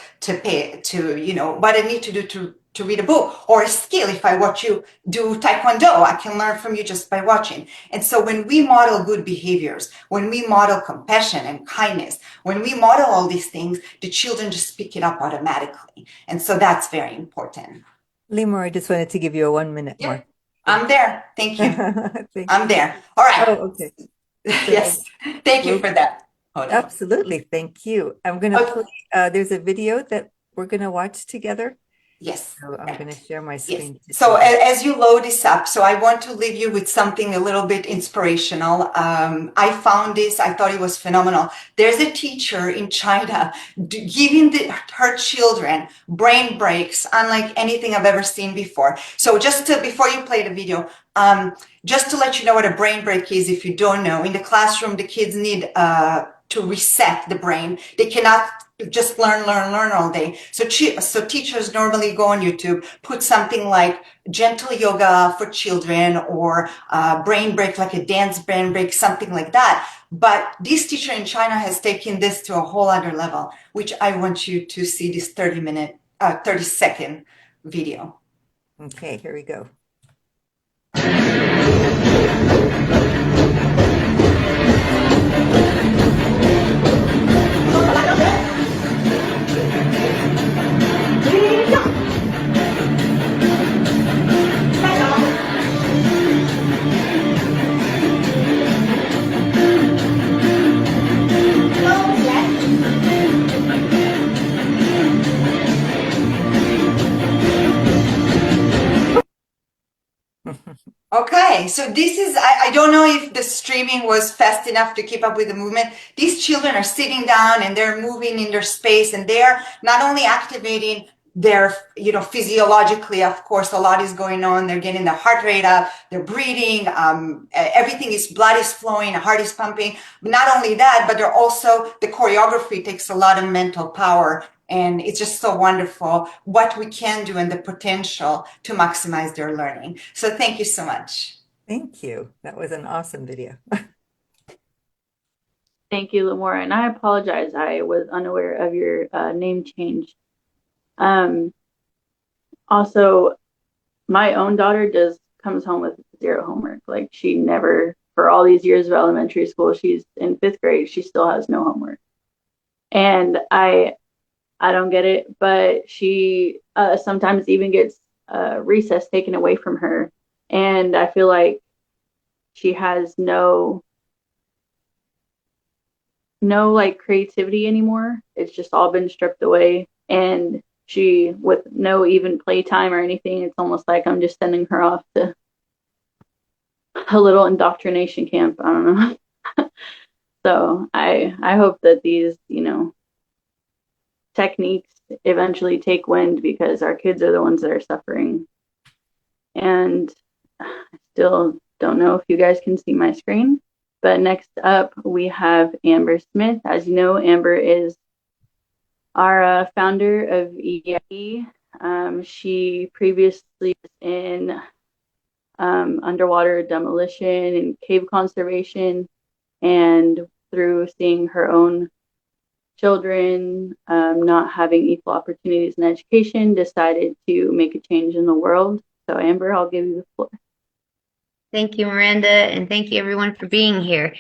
Speaker 5: I need to do to read a book, or a skill. If I watch you do Taekwondo, I can learn from you just by watching. And so when we model good behaviors, when we model compassion and kindness, when we model all these things, the children just pick it up automatically. And so that's very important.
Speaker 2: Lemur, I just wanted to give you a 1 minute
Speaker 5: Yeah,
Speaker 2: more.
Speaker 5: I'm there. Thank you.
Speaker 2: Thank
Speaker 5: I'm there. All right.
Speaker 2: Oh, okay.
Speaker 5: Yes. Thank you for that. Hold on.
Speaker 2: Absolutely. Thank you. I'm going to
Speaker 5: Okay.
Speaker 2: play, there's a video that we're going to watch together.
Speaker 5: Yes.
Speaker 2: So I'm going to share my
Speaker 5: Yes.
Speaker 2: screen.
Speaker 5: So as you load this up, so I want to leave you with something a little bit inspirational. I found this, I thought it was phenomenal. There's a teacher in China giving her children brain breaks unlike anything I've ever seen before. So before you play the video, just to let you know what a brain break is, if you don't know, in the classroom, the kids need to reset the brain. They cannot just learn all day. So teachers normally go on YouTube, put something like gentle yoga for children or brain break, like a dance brain break, something like that. But this teacher in China has taken this to a whole other level, which I want you to see this 30-second video.
Speaker 2: Okay, here we go.
Speaker 5: Okay, so this is, I don't know if the streaming was fast enough to keep up with the movement. These children are sitting down and they're moving in their space, and they're not only activating their, physiologically, of course, a lot is going on. They're getting their heart rate up, they're breathing, blood is flowing, heart is pumping. But not only that, but the choreography takes a lot of mental power. And it's just so wonderful what we can do and the potential to maximize their learning. So thank you so much.
Speaker 2: Thank you. That was an awesome video.
Speaker 3: Thank you, Lamora. And I apologize. I was unaware of your name change. Um, Also, my own daughter does comes home with zero homework. Like she never, for all these years of elementary school, she's in fifth grade, she still has no homework. And I don't get it, but she sometimes even gets recess taken away from her. And I feel like she has no like creativity anymore. It's just all been stripped away. And she, with no even playtime or anything, it's almost like I'm just sending her off to a little indoctrination camp. I don't know. So I hope that these, techniques eventually take wind because our kids are the ones that are suffering. And I still don't know if you guys can see my screen. But next up, we have Amber Smith. As you know, Amber is our founder of EIE. She previously was in underwater demolition and cave conservation, and through seeing her own children not having equal opportunities in education, decided to make a change in the world. So Amber, I'll give you the floor.
Speaker 6: Thank you, Miranda, and thank you everyone for being here.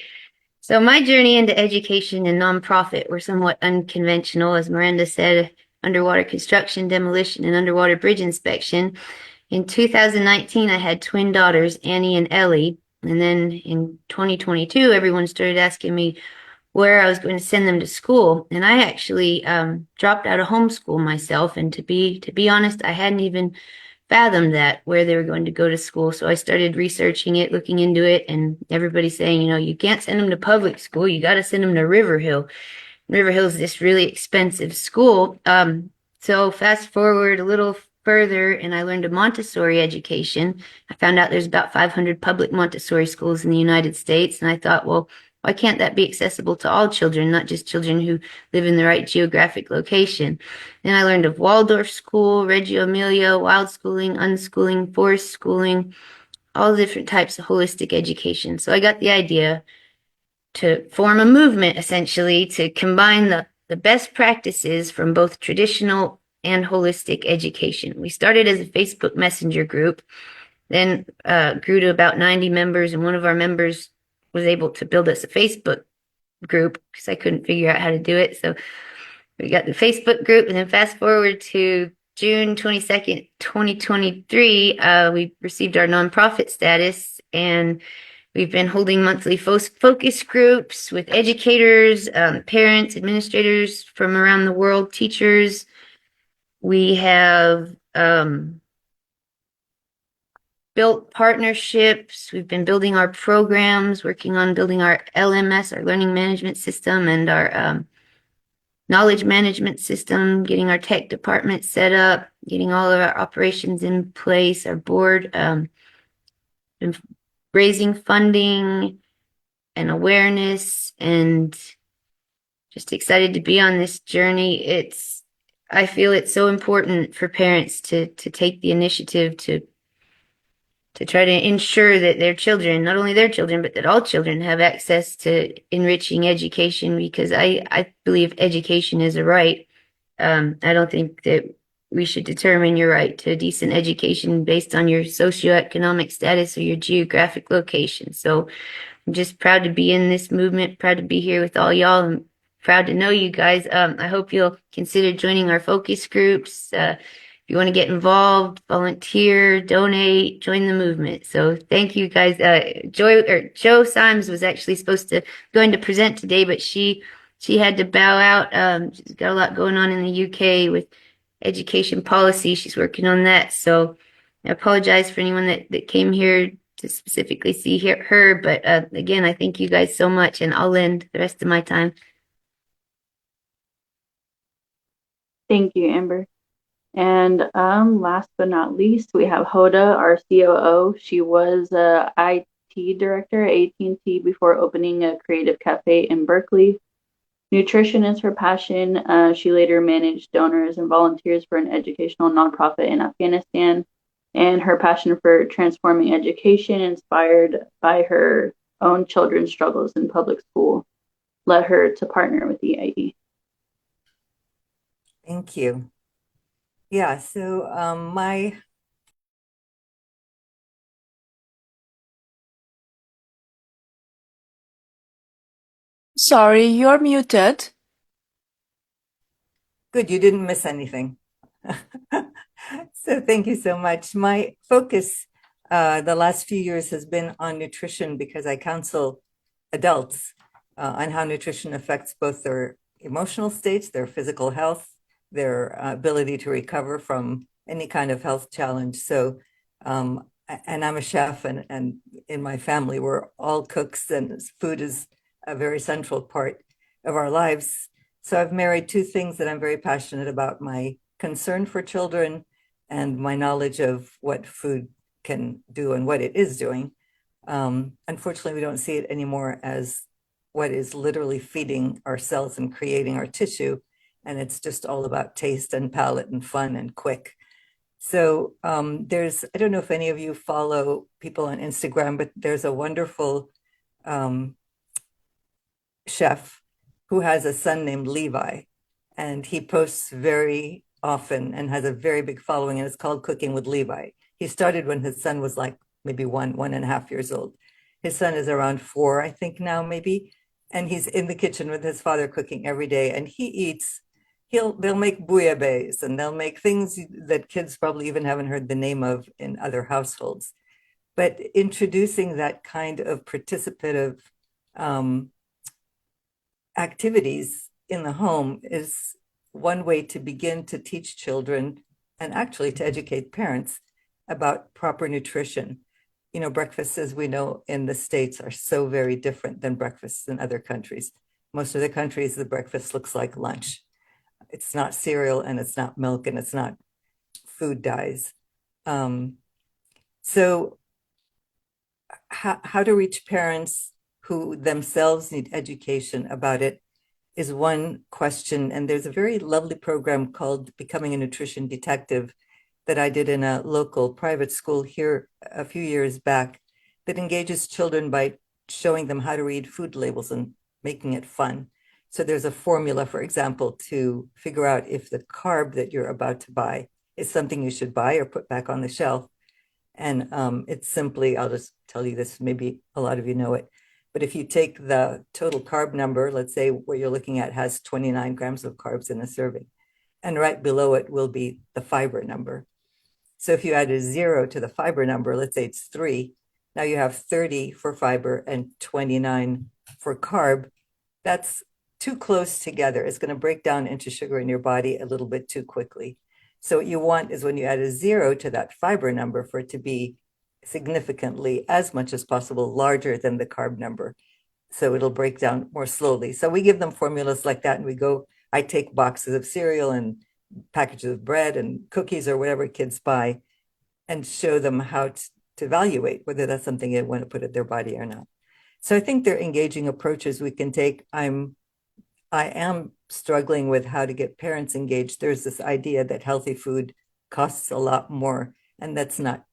Speaker 6: So my journey into education and nonprofit were somewhat unconventional, as Miranda said, underwater construction, demolition, and underwater bridge inspection. In 2019, I had twin daughters, Annie and Ellie, and then in 2022, everyone started asking me where I was going to send them to school, and I actually dropped out of homeschool myself. And to be honest, I hadn't even fathom that where they were going to go to school. So I started researching it, looking into it, and everybody's saying, you can't send them to public school. You got to send them to River Hill. River Hill is this really expensive school. So fast forward a little further, and I learned a Montessori education. I found out there's about 500 public Montessori schools in the United States, and I thought, well, why can't that be accessible to all children, not just children who live in the right geographic location? Then I learned of Waldorf school, Reggio Emilia, wild schooling, unschooling, forest schooling, all the different types of holistic education. So I got the idea to form a movement, essentially, to combine the best practices from both traditional and holistic education. We started as a Facebook Messenger group, then grew to about 90 members, and one of our members was able to build us a Facebook group because I couldn't figure out how to do it. So we got the Facebook group, and then fast forward to June 22nd, 2023, we received our nonprofit status, and we've been holding monthly focus groups with educators, parents, administrators from around the world, teachers. We have built partnerships. We've been building our programs, working on building our LMS, our learning management system, and our knowledge management system, getting our tech department set up, getting all of our operations in place, our board, been raising funding and awareness, and just excited to be on this journey. I feel it's so important for parents to take the initiative to try to ensure that their children, not only their children, but that all children have access to enriching education, because I believe education is a right. I don't think that we should determine your right to a decent education based on your socioeconomic status or your geographic location. So I'm just proud to be in this movement, proud to be here with all y'all, and proud to know you guys. I hope you'll consider joining our focus groups. If you want to get involved, volunteer, donate, join the movement. So thank you guys. Joe Symes was actually supposed to going to present today, but she had to bow out. She's got a lot going on in the UK with education policy. She's working on that. So I apologize for anyone that came here to specifically see her. But again, I thank you guys so much, and I'll end the rest of my time.
Speaker 3: Thank you, Amber. And last but not least, we have Hoda, our COO. She was a IT director at AT&T before opening a creative cafe in Berkeley. Nutrition is her passion. She later managed donors and volunteers for an educational nonprofit in Afghanistan. And her passion for transforming education inspired by her own children's struggles in public school. led her to partner with EIE.
Speaker 2: Thank you. Yeah, so my
Speaker 7: Sorry, you're muted.
Speaker 2: good, you didn't miss anything. So thank you so much. My focus the last few years has been on nutrition because I counsel adults on how nutrition affects both their emotional states, their physical health, their ability to recover from any kind of health challenge. So, and I'm a chef, and in my family, we're all cooks, and food is a very central part of our lives. So I've married two things that I'm very passionate about: my concern for children and my knowledge of what food can do and what it is doing. Unfortunately, we don't see it anymore as what is literally feeding our cells and creating our tissue. And it's just all about taste and palate and fun and quick. So I don't know if any of you follow people on Instagram, but there's a wonderful chef who has a son named Levi, and he posts very often and has a very big following, and it's called Cooking with Levi. He started when his son was like maybe 1.5 years old. His son is around 4, I think now, maybe, and he's in the kitchen with his father cooking every day, and he eats. They'll make bouillabaisse, and they'll make things that kids probably even haven't heard the name of in other households. But introducing that kind of participative activities in the home is one way to begin to teach children and actually to educate parents about proper nutrition. You know, breakfasts, as we know in the States, are so very different than breakfasts in other countries. Most of the countries, the breakfast looks like lunch. It's not cereal, and it's not milk, and it's not food dyes. So how to reach parents who themselves need education about it is one question. And there's a very lovely program called Becoming a Nutrition Detective that I did in a local private school here a few years back that engages children by showing them how to read food labels and making it fun. So there's a formula, for example, to figure out if the carb that you're about to buy is something you should buy or put back on the shelf. And it's simply, I'll just tell you this, maybe a lot of you know it, but if you take the total carb number, let's say what you're looking at has 29 grams of carbs in a serving, and right below it will be the fiber number. So if you add a 0 to the fiber number, let's say it's 3, now you have 30 for fiber and 29 for carb. That's too close together. It's going to break down into sugar in your body a little bit too quickly. So what you want is when you add a 0 to that fiber number for it to be significantly, as much as possible, larger than the carb number. So it'll break down more slowly. So we give them formulas like that, and I take boxes of cereal and packages of bread and cookies or whatever kids buy and show them how to evaluate whether that's something they want to put in their body or not. So I think they're engaging approaches we can take. I am struggling with how to get parents engaged. There's this idea that healthy food costs a lot more, and that's not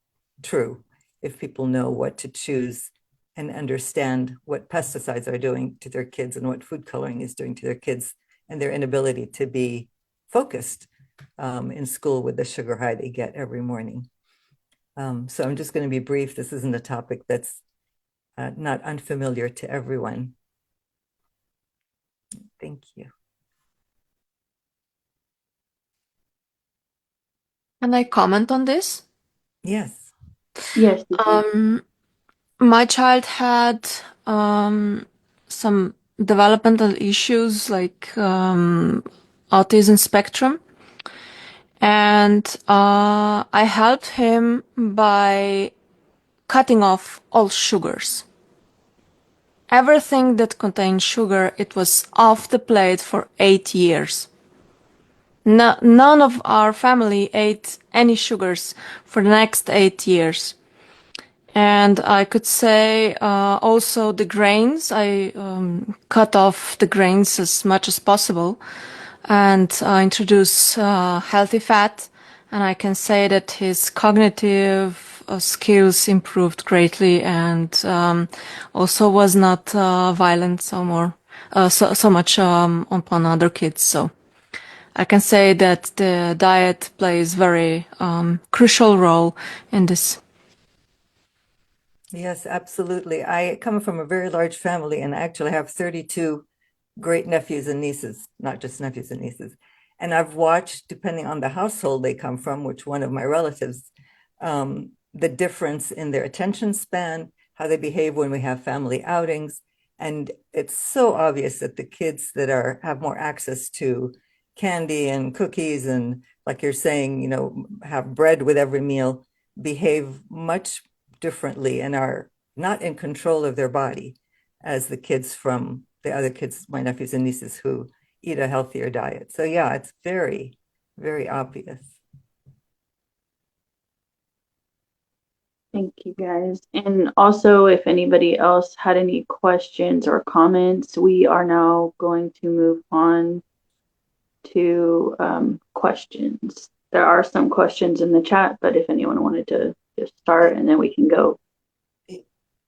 Speaker 2: true. If people know what to choose and understand what pesticides are doing to their kids and what food coloring is doing to their kids and their inability to be focused in school with the sugar high they get every morning. So I'm just going to be brief. This isn't a topic that's not unfamiliar to everyone. Thank you.
Speaker 7: Can I comment on this?
Speaker 2: Yes.
Speaker 3: Yes.
Speaker 7: My child had some developmental issues like autism spectrum, and I helped him by cutting off all sugars. Everything that contained sugar, it was off the plate for 8 years. No, none of our family ate any sugars for the next 8 years. And I could say also the grains, I cut off the grains as much as possible and introduce healthy fat. And I can say that his cognitive skills improved greatly, and also was not violent, so more so much upon other kids. So I can say that the diet plays very crucial role in this.
Speaker 2: Yes, absolutely. I come from a very large family and I actually have 32 great nephews and nieces, not just nephews and nieces. And I've watched, depending on the household they come from, which one of my relatives, the difference in their attention span, how they behave when we have family outings. And it's so obvious that the kids that have more access to candy and cookies and, like you're saying, have bread with every meal, behave much differently and are not in control of their body as the kids from the other kids, my nephews and nieces who eat a healthier diet. So yeah, it's very, very obvious.
Speaker 3: Thank you guys. And also, if anybody else had any questions or comments, we are now going to move on to questions. There are some questions in the chat, but if anyone wanted to just start and then we can go.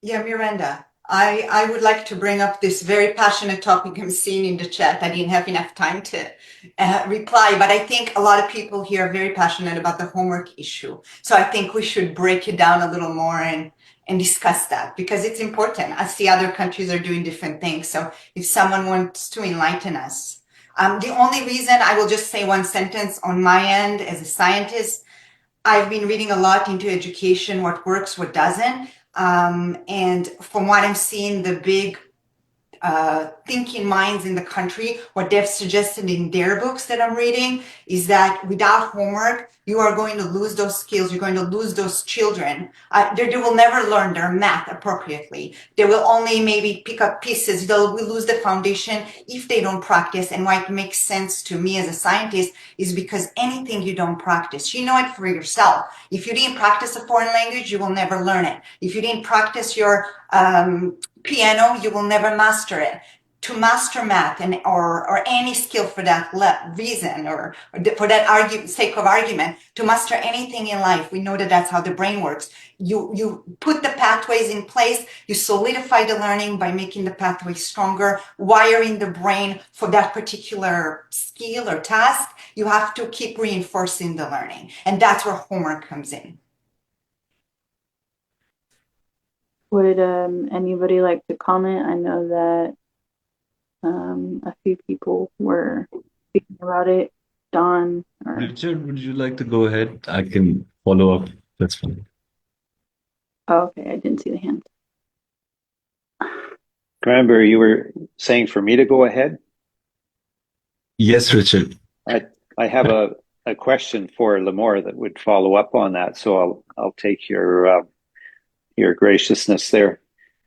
Speaker 5: Yeah, Miranda, I would like to bring up this very passionate topic I'm seeing in the chat. I didn't have enough time to reply, but I think a lot of people here are very passionate about the homework issue. So I think we should break it down a little more and discuss that because it's important. I see other countries are doing different things. So if someone wants to enlighten us. The only reason I will just say one sentence on my end as a scientist, I've been reading a lot into education, what works, what doesn't. And from what I'm seeing, the big thinking minds in the country, what they've suggested in their books that I'm reading is that without homework, you are going to lose those skills. You're going to lose those children. They will never learn their math appropriately. They will only maybe pick up pieces. They'll lose the foundation if they don't practice. And why it makes sense to me as a scientist is because anything you don't practice, you know it for yourself. If you didn't practice a foreign language, you will never learn it. If you didn't practice your piano, you will never master it. To master math or any skill for that reason or for that sake of argument, to master anything in life, we know that that's how the brain works. You put the pathways in place, you solidify the learning by making the pathway stronger, wiring the brain for that particular skill or task. You have to keep reinforcing the learning. And that's where homework comes in.
Speaker 3: Would anybody like to comment? I know that a few people were speaking about it. Don or
Speaker 8: Richard, would you like to go ahead? I can follow up. That's fine.
Speaker 3: oh, okay, I didn't see the hand.
Speaker 9: Granberry, you were saying for me to go ahead?
Speaker 8: Yes, Richard.
Speaker 9: I have a question for Limor that would follow up on that, so I'll take your graciousness there.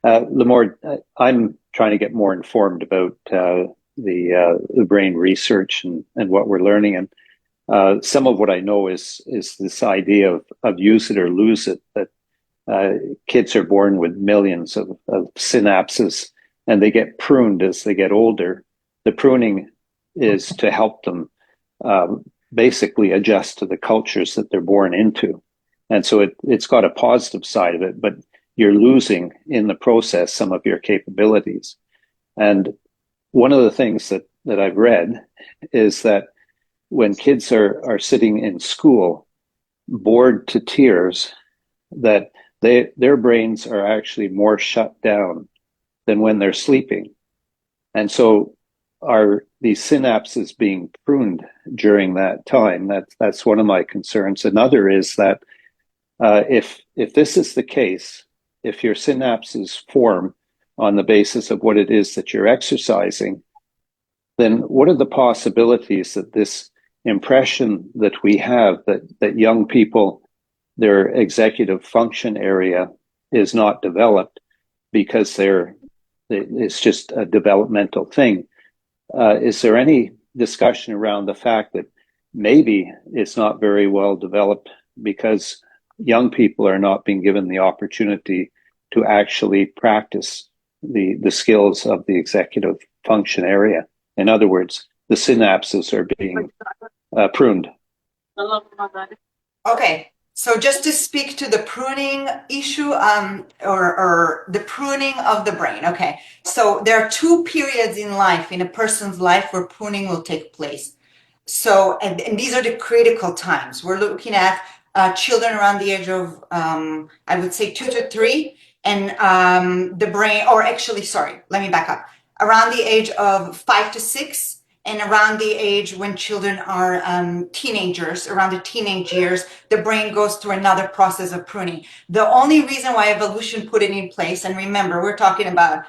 Speaker 9: Limor, I'm trying to get more informed about the brain research and what we're learning, and some of what I know is this idea of use it or lose it. That kids are born with millions of synapses, and they get pruned as they get older. The pruning is to help them basically adjust to the cultures that they're born into. And so it's got a positive side of it, but you're losing in the process some of your capabilities. And one of the things that I've read is that when kids are sitting in school, bored to tears, that their brains are actually more shut down than when they're sleeping. And so are these synapses being pruned during that time? That's one of my concerns. Another is that if this is the case, if your synapses form on the basis of what it is that you're exercising, then what are the possibilities that this impression that we have that young people, their executive function area is not developed because it's just a developmental thing? Is there any discussion around the fact that maybe it's not very well developed because young people are not being given the opportunity to actually practice the skills of the executive function area? In other words, the synapses are being pruned.
Speaker 5: Okay, So just to speak to the pruning issue, or the pruning of the brain. Okay. So there are two periods in life, in a person's life, where pruning will take place. So, and these are the critical times. We're looking at children around the age of, I would say 2 to 3, and the brain, or actually, sorry, let me back up. Around the age of 5 to 6, and around the age when children are teenagers, around the teenage years, the brain goes through another process of pruning. The only reason why evolution put it in place, and remember, we're talking about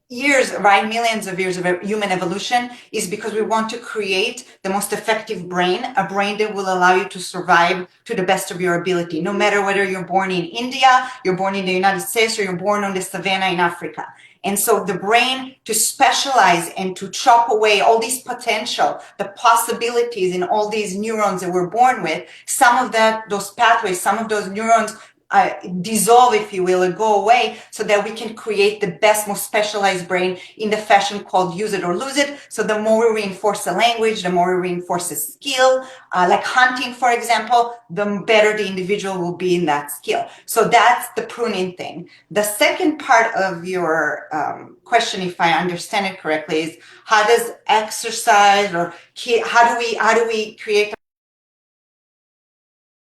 Speaker 5: years, right? Millions of years of human evolution, is because we want to create the most effective brain, a brain that will allow you to survive to the best of your ability, no matter whether you're born in India, you're born in the United States, or you're born on the savannah in Africa. And so the brain, to specialize and to chop away all these potential, the possibilities in all these neurons that we're born with, some of those pathways, some of those neurons dissolve, if you will, or go away, so that we can create the best, most specialized brain in the fashion called use it or lose it. So the more we reinforce the language, the more we reinforce the skill, like hunting, for example, the better the individual will be in that skill. So that's the pruning thing. The second part of your question, if I understand it correctly, is how does exercise, or how do we create